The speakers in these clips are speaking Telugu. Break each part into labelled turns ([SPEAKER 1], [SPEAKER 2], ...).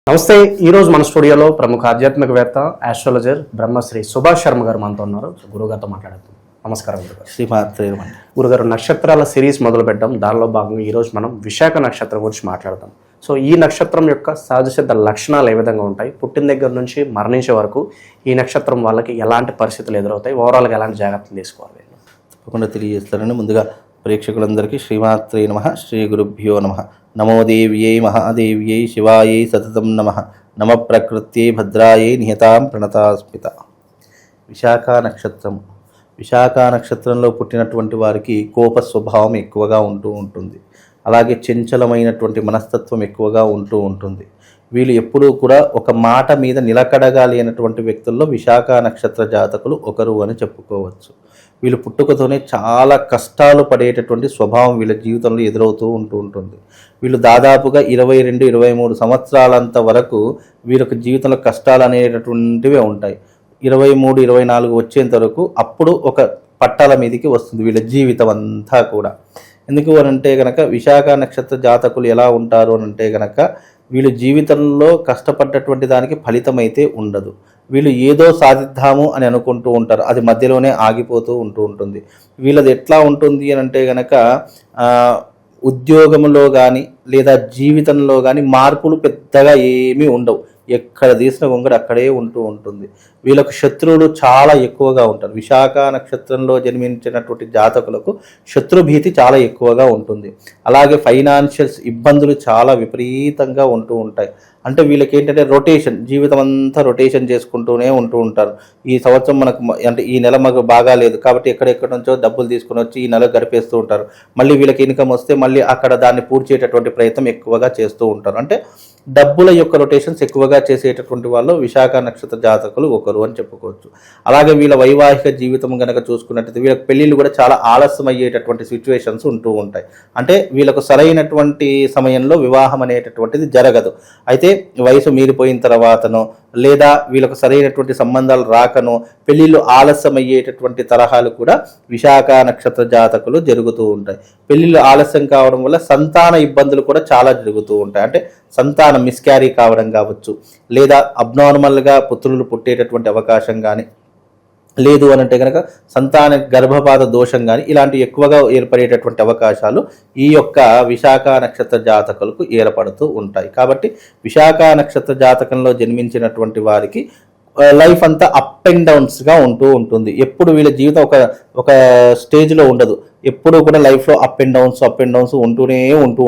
[SPEAKER 1] నమస్తే. ఈరోజు మన స్టూడియోలో ప్రముఖ ఆధ్యాత్మికవేత్త ఆస్ట్రాలజర్ బ్రహ్మశ్రీ సుభాష్ శర్మ గారు మనతో ఉన్నారు. గురుగారితో మాట్లాడుతాం. నమస్కారం గురుగారు.
[SPEAKER 2] శ్రీమాత్రే
[SPEAKER 1] గురుగారు, నక్షత్రాల సిరీస్ మొదలు పెట్టాం. దానిలో భాగంగా ఈరోజు మనం విశాఖ నక్షత్రం గురించి మాట్లాడతాం. సో ఈ నక్షత్రం యొక్క సహజ సిద్ధ లక్షణాలు ఏ విధంగా ఉంటాయి, పుట్టిన దగ్గర నుంచి మరణించే వరకు ఈ నక్షత్రం వాళ్ళకి ఎలాంటి పరిస్థితులు ఎదురవుతాయి, ఓవరాల్గా ఎలాంటి జాగ్రత్తలు తీసుకోవాలి
[SPEAKER 2] తప్పకుండా తెలియజేస్తారని ముందుగా ప్రేక్షకులందరికీ శ్రీమాత్రే నమః, శ్రీ గురుభ్యో నమః. నమో దేవ్యై మహాదేవ్యై శివాయై సతతం నమః. నమ ప్రకృత్యై భద్రాయై నిహతాం ప్రణతాస్మిత. విశాఖ నక్షత్రంలో పుట్టినటువంటి వారికి కోప స్వభావం ఎక్కువగా ఉంటుంది. అలాగే చంచలమైనటువంటి మనస్తత్వం ఎక్కువగా ఉంటుంది. వీళ్ళు ఎప్పుడూ కూడా ఒక మాట మీద నిలకడగా లేనటువంటి వ్యక్తుల్లో విశాఖ నక్షత్ర జాతకులు ఒకరు అని చెప్పుకోవచ్చు. వీళ్ళు పుట్టుకతోనే చాలా కష్టాలు పడేటటువంటి స్వభావం వీళ్ళ జీవితంలో ఎదురవుతూ ఉంటుంది. వీళ్ళు దాదాపుగా 22-23 సంవత్సరాలంత వరకు వీళ్ళకి జీవితంలో కష్టాలు అనేటటువంటివే ఉంటాయి. 23-24 వచ్చేంత వరకు అప్పుడు ఒక పట్టాల మీదకి వస్తుంది వీళ్ళ జీవితం అంతా కూడా. ఎందుకు అని అంటే కనుక విశాఖ నక్షత్ర జాతకులు ఎలా ఉంటారు అని అంటే కనుక వీళ్ళు జీవితంలో కష్టపడ్డటువంటి దానికి ఫలితం అయితే ఉండదు. వీళ్ళు ఏదో సాధిద్దాము అని అనుకుంటూ ఉంటారు, అది మధ్యలోనే ఆగిపోతూ ఉంటుంది. వీళ్ళది ఎట్లా ఉంటుంది అని అంటే కనుక ఉద్యోగంలో కానీ లేదా జీవితంలో కానీ మార్పులు పెద్దగా ఏమీ ఉండవు. ఎక్కడ తీసిన గొంగడు అక్కడే ఉంటుంది. వీళ్ళకు శత్రువులు చాలా ఎక్కువగా ఉంటారు. విశాఖ నక్షత్రంలో జన్మించినటువంటి జాతకులకు శత్రుభీతి చాలా ఎక్కువగా ఉంటుంది. అలాగే ఫైనాన్షియల్స్ ఇబ్బందులు చాలా విపరీతంగా ఉంటాయి. అంటే వీళ్ళకి ఏంటంటే రొటేషన్, జీవితం అంతా రొటేషన్ చేసుకుంటూనే ఉంటారు. ఈ సంవత్సరం మనకు అంటే ఈ నెల మాకు బాగా లేదు కాబట్టి ఎక్కడెక్కడి నుంచో డబ్బులు తీసుకుని వచ్చి ఈ నెల గడిపేస్తూ ఉంటారు. మళ్ళీ వీళ్ళకి ఇన్కమ్ వస్తే మళ్ళీ అక్కడ దాన్ని పూడ్చేటటువంటి ప్రయత్నం ఎక్కువగా చేస్తూ ఉంటారు. అంటే డబ్బుల యొక్క రొటేషన్స్ ఎక్కువగా చేసేటటువంటి వాళ్ళు విశాఖ నక్షత్ర జాతకులు ఒకరు అని చెప్పుకోవచ్చు. అలాగే వీళ్ళ వైవాహిక జీవితం కనుక చూసుకున్నట్టయితే వీళ్ళకి పెళ్ళిళ్ళు కూడా చాలా ఆలస్యం అయ్యేటటువంటి సిచ్యువేషన్స్ ఉంటాయి. అంటే వీళ్ళకు సరైనటువంటి సమయంలో వివాహం అనేటటువంటిది జరగదు. అయితే వయసు మీరిపోయిన తర్వాతనో లేదా వీళ్ళకు సరైనటువంటి సంబంధాలు రాకనో పెళ్ళిళ్ళు ఆలస్యం అయ్యేటటువంటి తరహాలు కూడా విశాఖ నక్షత్ర జాతకులు జరుగుతూ ఉంటాయి. పెళ్ళిళ్ళు ఆలస్యం కావడం వల్ల సంతాన ఇబ్బందులు కూడా చాలా జరుగుతూ ఉంటాయి. అంటే సంతానం మిస్క్యారీ కావడం కావచ్చు, లేదా అబ్నార్మల్గా పుత్రులు పుట్టేటటువంటి అవకాశం కానీ, లేదు అని అంటే కనుక సంతాన గర్భపాత దోషం కానీ ఇలాంటివి ఎక్కువగా ఏర్పడేటటువంటి అవకాశాలు ఈ యొక్క విశాఖ నక్షత్ర జాతకులకు ఏర్పడుతూ ఉంటాయి. కాబట్టి విశాఖ నక్షత్ర జాతకంలో జన్మించినటువంటి వారికి లైఫ్ అంతా అప్ అండ్ డౌన్స్గా ఉంటుంది. ఎప్పుడు వీళ్ళ జీవితం ఒక స్టేజ్లో ఉండదు. ఎప్పుడూ కూడా లైఫ్లో అప్ అండ్ డౌన్స్ ఉంటూనే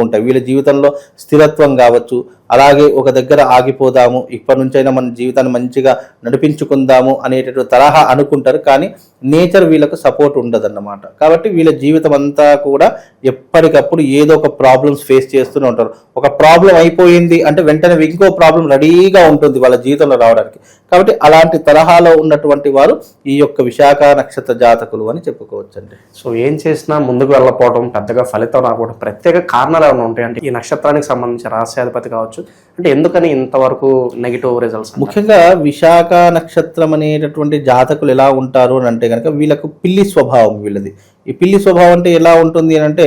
[SPEAKER 2] ఉంటాయి. వీళ్ళ జీవితంలో స్థిరత్వం కావచ్చు, అలాగే ఒక దగ్గర ఆగిపోదాము, ఇప్పటి నుంచైనా మన జీవితాన్ని మంచిగా నడిపించుకుందాము అనేటటువంటి తరహా అనుకుంటారు. కానీ నేచర్ వీళ్ళకు సపోర్ట్ ఉండదన్నమాట. కాబట్టి వీళ్ళ జీవితం అంతా కూడా ఎప్పటికప్పుడు ఏదో ఒక ప్రాబ్లమ్స్ ఫేస్ చేస్తూనే ఉంటారు. ఒక ప్రాబ్లం అయిపోయింది అంటే వెంటనే ఇంకో ప్రాబ్లం రెడీగా ఉంటుంది వాళ్ళ జీవితంలో రావడానికి. కాబట్టి అలాంటి తరహాలో ఉన్నటువంటి వారు ఈ యొక్క విశాఖ నక్షత్ర జాతకులు అని చెప్పుకోవచ్చండి.
[SPEAKER 1] సో ఏం చేసినా ముందుకు వెళ్ళకపోవడం, పెద్దగా ఫలితం రాకపోవడం ప్రత్యేక కారణాలు ఏమైనా ఉంటాయి అంటే ఈ నక్షత్రానికి సంబంధించిన రహస్యాధిపతి కావచ్చు, అంటే ఎందుకని ఇంతవరకు నెగిటివ్ రిజల్ట్స్?
[SPEAKER 2] ముఖ్యంగా విశాఖ నక్షత్రం అనేటటువంటి జాతకులు ఎలా ఉంటారు అని అంటే కనుక వీళ్ళకు పిల్లి స్వభావం వీళ్ళది. ఈ పిల్లి స్వభావం అంటే ఎలా ఉంటుంది అని అంటే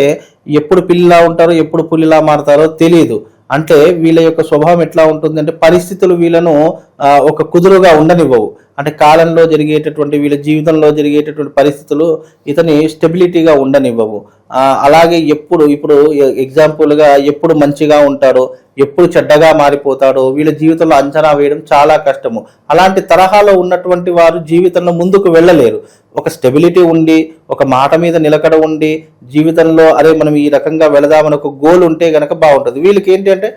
[SPEAKER 2] ఎప్పుడు పిల్లిలా ఉంటారో ఎప్పుడు పులిలా మారుతారో తెలియదు. అంటే వీళ్ళ యొక్క స్వభావం ఎట్లా ఉంటుంది అంటే పరిస్థితులు వీళ్ళను ఒక కుదురుగా ఉండనివ్వవు. అంటే కాలంలో జరిగేటటువంటి వీళ్ళ జీవితంలో జరిగేటటువంటి పరిస్థితులు ఇతని స్టెబిలిటీగా ఉండనివ్వవు. అలాగే ఇప్పుడు ఎగ్జాంపుల్గా ఎప్పుడు మంచిగా ఉంటారో ఎప్పుడు చెడ్డగా మారిపోతాడో వీళ్ళ జీవితంలో అంచనా వేయడం చాలా కష్టము. అలాంటి తరహాలో ఉన్నటువంటి వారు జీవితంలో ముందుకు వెళ్ళలేరు. ఒక స్టెబిలిటీ ఉండి ఒక మాట మీద నిలకడ ఉండి జీవితంలో మనం ఈ రకంగా వెళదామని ఒక గోల్ ఉంటే కనుక బాగుంటుంది. వీళ్ళకి ఏంటి అంటే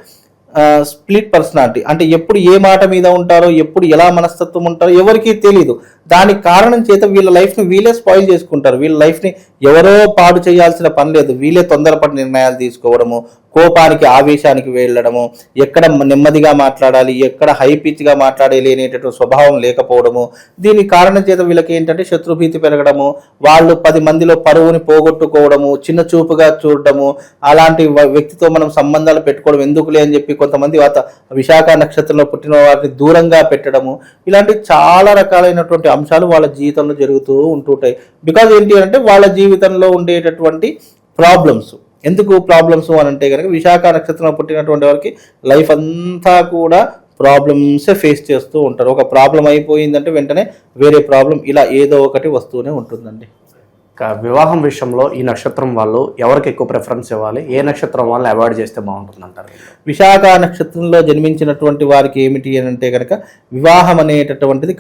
[SPEAKER 2] స్ప్లిట్ పర్సనాలిటీ, అంటే ఎప్పుడు ఏ మాట మీద ఉంటారో ఎప్పుడు ఎలా మనస్తత్వం ఉంటారో ఎవరికీ తెలియదు. దానికి కారణం చేత వీళ్ళ లైఫ్ని వీళ్ళే స్పాయిల్ చేసుకుంటారు. వీళ్ళ లైఫ్ని ఎవరో పాడు చేయాల్సిన పని లేదు. వీళ్ళే తొందరపడి నిర్ణయాలు తీసుకోవడము, కోపానికి ఆవేశానికి వెళ్ళడము, ఎక్కడ నెమ్మదిగా మాట్లాడాలి ఎక్కడ హై పిచ్గా మాట్లాడాలి అనేటటువంటి స్వభావం లేకపోవడము. దీనికి కారణం చేత వీళ్ళకి ఏంటంటే శత్రుభీతి పెరగడము, వాళ్ళు 10 మందిలో పరువుని పోగొట్టుకోవడము, చిన్న చూపుగా చూడడము, అలాంటి వ్యక్తితో మనం సంబంధాలు పెట్టుకోవడం ఎందుకులే అని చెప్పి కొంతమంది విశాఖ నక్షత్రంలో పుట్టిన వారిని దూరంగా పెట్టడము, ఇలాంటి చాలా రకాలైనటువంటి అంశాలు వాళ్ళ జీవితంలో జరుగుతూ ఉంటుంటాయి. బికాజ్ ఏంటి అంటే వాళ్ళ జీవితంలో ఉండేటటువంటి ప్రాబ్లమ్స్. ఎందుకు ప్రాబ్లమ్స్ అని అంటే కనుక విశాఖ నక్షత్రంలో పుట్టినటువంటి వారికి లైఫ్ అంతా కూడా ప్రాబ్లమ్సే ఫేస్ చేస్తూ ఉంటారు. ఒక ప్రాబ్లం అయిపోయిందంటే వెంటనే వేరే ప్రాబ్లం ఇలా ఏదో ఒకటి వస్తూనే ఉంటుందండి.
[SPEAKER 1] వివాహం విషయంలో ఈ నక్షత్రం వాళ్ళు ఎవరికి ఎక్కువ ప్రిఫరెన్స్ ఇవ్వాలి, ఏ నక్షత్రం వాళ్ళు అవాయిడ్ చేస్తే బాగుంటుంది అంటారు?
[SPEAKER 2] విశాఖ నక్షత్రంలో జన్మించినటువంటి వారికి ఏమిటి అని అంటే కనుక వివాహం అనేటటువంటిది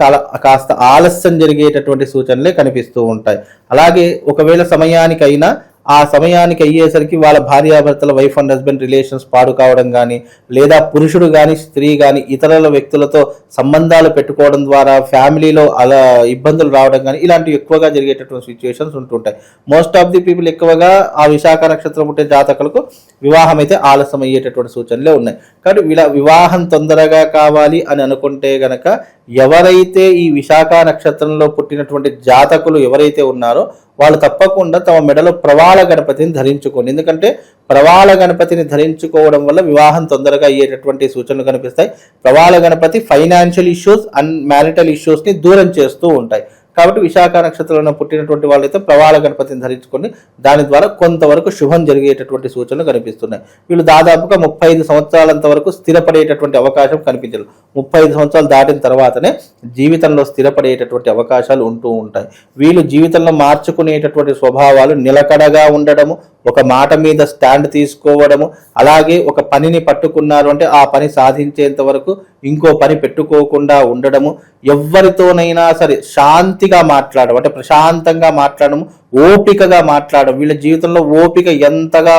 [SPEAKER 2] కాస్త ఆలస్యం జరిగేటటువంటి సూచనలే కనిపిస్తూ ఉంటాయి. అలాగే ఒకవేళ సమయానికైనా ఆ సమయానికి అయ్యేసరికి వాళ్ళ భార్యాభర్తల వైఫ్ అండ్ హస్బెండ్ రిలేషన్స్ పాడు కావడం కానీ, లేదా పురుషుడు కానీ స్త్రీ కానీ ఇతరుల వ్యక్తులతో సంబంధాలు పెట్టుకోవడం ద్వారా ఫ్యామిలీలో అలా ఇబ్బందులు రావడం కానీ ఇలాంటివి ఎక్కువగా జరిగేటటువంటి సిచ్యువేషన్స్ ఉంటుంటాయి. మోస్ట్ ఆఫ్ ది పీపుల్ ఎక్కువగా ఆ విశాఖ నక్షత్రం పుట్టే జాతకులకు వివాహం అయితే ఆలస్యం అయ్యేటటువంటి సూచనలే ఉన్నాయి. కాబట్టి వివాహం తొందరగా కావాలి అని అనుకుంటే గనక ఎవరైతే ఈ విశాఖ నక్షత్రంలో పుట్టినటువంటి జాతకులు ఎవరైతే ఉన్నారో వాళ్ళు తప్పకుండా తమ మెడలో ప్రవాళ గణపతిని ధరించుకోండి. ఎందుకంటే ప్రవాళ గణపతిని ధరించుకోవడం వల్ల వివాహం తొందరగా అయ్యేటటువంటి సూచనలు కనిపిస్తాయి. ప్రవాళ Ganapati financial issues and marital ఇష్యూస్ని దూరం చేస్తూ ఉంటాయి. కాబట్టి విశాఖ నక్షత్రంలో పుట్టినటువంటి వాళ్ళైతే ప్రవాళ గణపతిని ధరించుకొని దాని ద్వారా కొంతవరకు శుభం జరిగేటటువంటి సూచనలు కనిపిస్తున్నాయి. వీళ్ళు దాదాపుగా 35 సంవత్సరాలంత వరకు స్థిరపడేటటువంటి అవకాశం కనిపించదు. 35 సంవత్సరాలు దాటిన తర్వాతనే జీవితంలో స్థిరపడేటటువంటి అవకాశాలు ఉంటూ ఉంటాయి. వీళ్ళు జీవితంలో మార్చుకునేటటువంటి స్వభావాలు నిలకడగా ఉండడము, ఒక మాట మీద స్టాండ్ తీసుకోవడము, అలాగే ఒక పనిని పట్టుకున్నారు అంటే ఆ పని సాధించేంత వరకు ఇంకో పని పెట్టుకోకుండా ఉండడము, ఎవరితోనైనా సరే శాంతిగా మాట్లాడడం అంటే ప్రశాంతంగా మాట్లాడము, ఓపికగా మాట్లాడడం. వీళ్ళ జీవితంలో ఓపిక ఎంతగా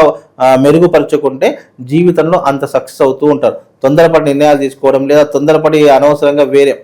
[SPEAKER 2] మెరుగుపరుచుకుంటే జీవితంలో అంత సక్సెస్ అవుతూ ఉంటారు. తొందరపడి నిర్ణయాలు తీసుకోవడం లేదా తొందరపడి అనవసరంగా వేరే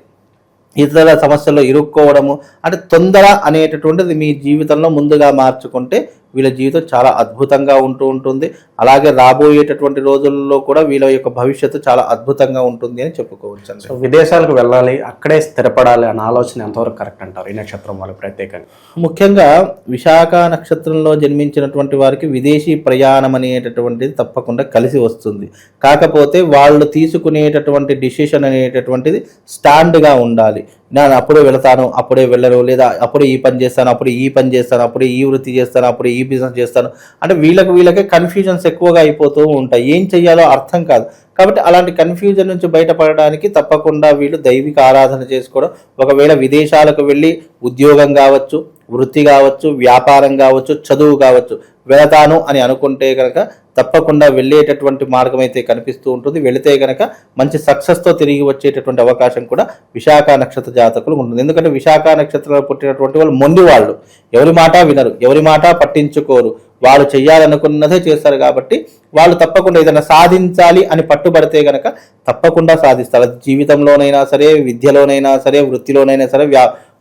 [SPEAKER 2] ఇతర సమస్యల్లో ఇరుక్కోవడము అంటే తొందర అనేటటువంటిది మీ జీవితంలో ముందుగా మార్చుకుంటే వీళ్ళ జీవితం చాలా అద్భుతంగా ఉంటూ ఉంటుంది. అలాగే రాబోయేటటువంటి రోజుల్లో కూడా వీళ్ళ యొక్క భవిష్యత్తు చాలా అద్భుతంగా ఉంటుంది అని చెప్పుకోవచ్చు.
[SPEAKER 1] సో విదేశాలకు వెళ్ళాలి, అక్కడే స్థిరపడాలి అన్న ఆలోచన ఎంతవరకు కరెక్ట్ అంటారు ఈ నక్షత్రం వాళ్ళు ప్రత్యేకంగా?
[SPEAKER 2] ముఖ్యంగా విశాఖ నక్షత్రంలో జన్మించినటువంటి వారికి విదేశీ ప్రయాణం అనేటటువంటిది తప్పకుండా కలిసి వస్తుంది. కాకపోతే వాళ్ళు తీసుకునేటటువంటి డిసిషన్ అనేటటువంటిది స్టాండ్గా ఉండాలి. నేను అప్పుడే వెళతాను, అప్పుడే వెళ్ళను, లేదా అప్పుడే ఈ పని చేస్తాను, అప్పుడే ఈ పని చేస్తాను, అప్పుడే ఈ వృత్తి చేస్తాను, అప్పుడే ఈ బిజినెస్ చేస్తాను అంటే వీళ్ళకే కన్ఫ్యూజన్స్ ఎక్కువగా అయిపోతూ ఉంటాయి. ఏం చెయ్యాలో అర్థం కాదు. కాబట్టి అలాంటి కన్ఫ్యూజన్ నుంచి బయటపడడానికి తప్పకుండా వీళ్ళు దైవిక ఆరాధన చేసుకోవడం, ఒకవేళ విదేశాలకు వెళ్ళి ఉద్యోగం కావచ్చు, వృత్తి కావచ్చు, వ్యాపారం కావచ్చు, చదువు కావచ్చు వెళతాను అని అనుకుంటే కనుక తప్పకుండా వెళ్ళేటటువంటి మార్గం అయితే కనిపిస్తూ ఉంటుంది. వెళితే కనుక మంచి సక్సెస్తో తిరిగి వచ్చేటటువంటి అవకాశం కూడా విశాఖ నక్షత్ర జాతకులు ఉంటుంది. ఎందుకంటే విశాఖ నక్షత్రంలో పుట్టినటువంటి వాళ్ళు మొండి వాళ్ళు, ఎవరి మాట వినరు, ఎవరి మాట పట్టించుకోరు, వాళ్ళు చెయ్యాలనుకున్నదే చేస్తారు. కాబట్టి వాళ్ళు తప్పకుండా ఏదైనా సాధించాలి అని పట్టుబడితే కనుక తప్పకుండా సాధిస్తారు. జీవితంలోనైనా సరే, విద్యలోనైనా సరే, వృత్తిలోనైనా సరే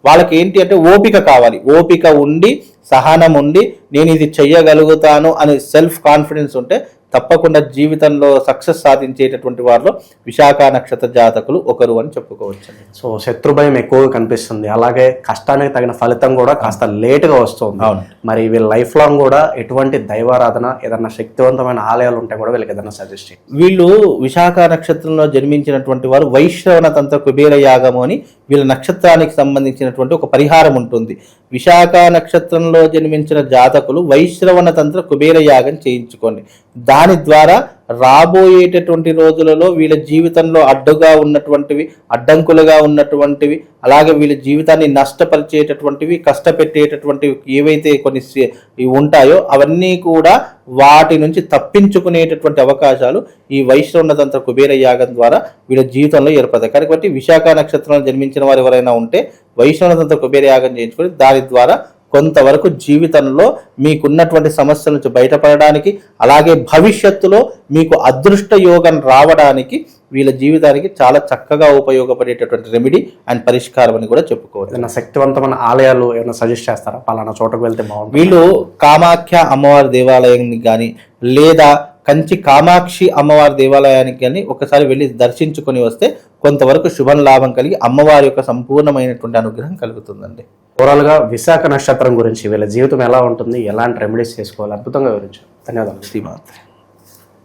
[SPEAKER 2] వాళ్ళకి ఏంటి అంటే ఓపిక కావాలి. ఓపిక ఉండి, సహనం ఉండి, నేను ఇది చెయ్యగలుగుతాను అని సెల్ఫ్ కాన్ఫిడెన్స్ ఉంటే తప్పకుండా జీవితంలో సక్సెస్ సాధించేటటువంటి వారిలో విశాఖ నక్షత్ర జాతకులు ఒకరు అని చెప్పుకోవచ్చు.
[SPEAKER 1] సో శత్రుభయం ఎక్కువగా కనిపిస్తుంది, అలాగే కష్టానికి తగిన ఫలితం కూడా కాస్త లేటుగా వస్తుంది. మరి వీళ్ళ లైఫ్ లాంగ్ కూడా ఎటువంటి దైవారాధన, ఏదైనా శక్తివంతమైన ఆలయాలు ఉంటే కూడా వీళ్ళకి ఏదైనా సజెస్ట్ చేయండి.
[SPEAKER 2] వీళ్ళు విశాఖ నక్షత్రంలో జన్మించినటువంటి వారు వైశ్రవణ తంత్ర కుబేర యాగము అని వీళ్ళ నక్షత్రానికి సంబంధించినటువంటి ఒక పరిహారం ఉంటుంది. విశాఖ నక్షత్రంలో జన్మించిన జాతకులు వైశ్రవణ తంత్ర కుబేర యాగం చేయించుకోండి. దాని ద్వారా రాబోయేటటువంటి రోజులలో వీళ్ళ జీవితంలో అడ్డంకులుగా ఉన్నటువంటివి, అలాగే వీళ్ళ జీవితాన్ని నష్టపరిచేటటువంటివి, కష్టపెట్టేటటువంటివి ఏవైతే కొన్ని ఉంటాయో అవన్నీ కూడా వాటి నుంచి తప్పించుకునేటటువంటి అవకాశాలు ఈ వైశ్రవణ తంత్ర కుబేర యాగం ద్వారా వీళ్ళ జీవితంలో ఏర్పడతాయి. కాబట్టి విశాఖ నక్షత్రంలో జన్మించిన వారు ఎవరైనా ఉంటే వైశ్రవణ తంత్ర కుబేర యాగం చేయించుకొని దాని ద్వారా కొంతవరకు జీవితంలో మీకున్నటువంటి సమస్యల నుంచి బయటపడడానికి, అలాగే భవిష్యత్తులో మీకు అదృష్ట యోగం రావడానికి వీళ్ళ జీవితానికి చాలా చక్కగా ఉపయోగపడేటటువంటి రెమెడీ అండ్ పరిష్కారం అని కూడా చెప్పుకోవచ్చు.
[SPEAKER 1] ఏదైనా శక్తివంతమైన ఆలయాలు ఏమైనా సజెస్ట్ చేస్తారా, పలానా చోటకు వెళ్తే బాగుంటుంది?
[SPEAKER 2] వీళ్ళు కామాఖ్య అమ్మవారి దేవాలయానికి కానీ లేదా కంచి కామాక్షి అమ్మవారి దేవాలయానికి కానీ ఒకసారి వెళ్ళి దర్శించుకొని వస్తే కొంతవరకు శుభం లాభం కలిగి అమ్మవారి యొక్క సంపూర్ణమైనటువంటి అనుగ్రహం కలుగుతుందండి.
[SPEAKER 1] ఓవరాల్గా విశాఖ నక్షత్రం గురించి వీళ్ళ జీవితం ఎలా ఉంటుంది, ఎలాంటి రెమెడీస్ చేసుకోవాలి అద్భుతంగా వివరించారు. ధన్యవాదాలు.
[SPEAKER 2] శ్రీమాత్రే.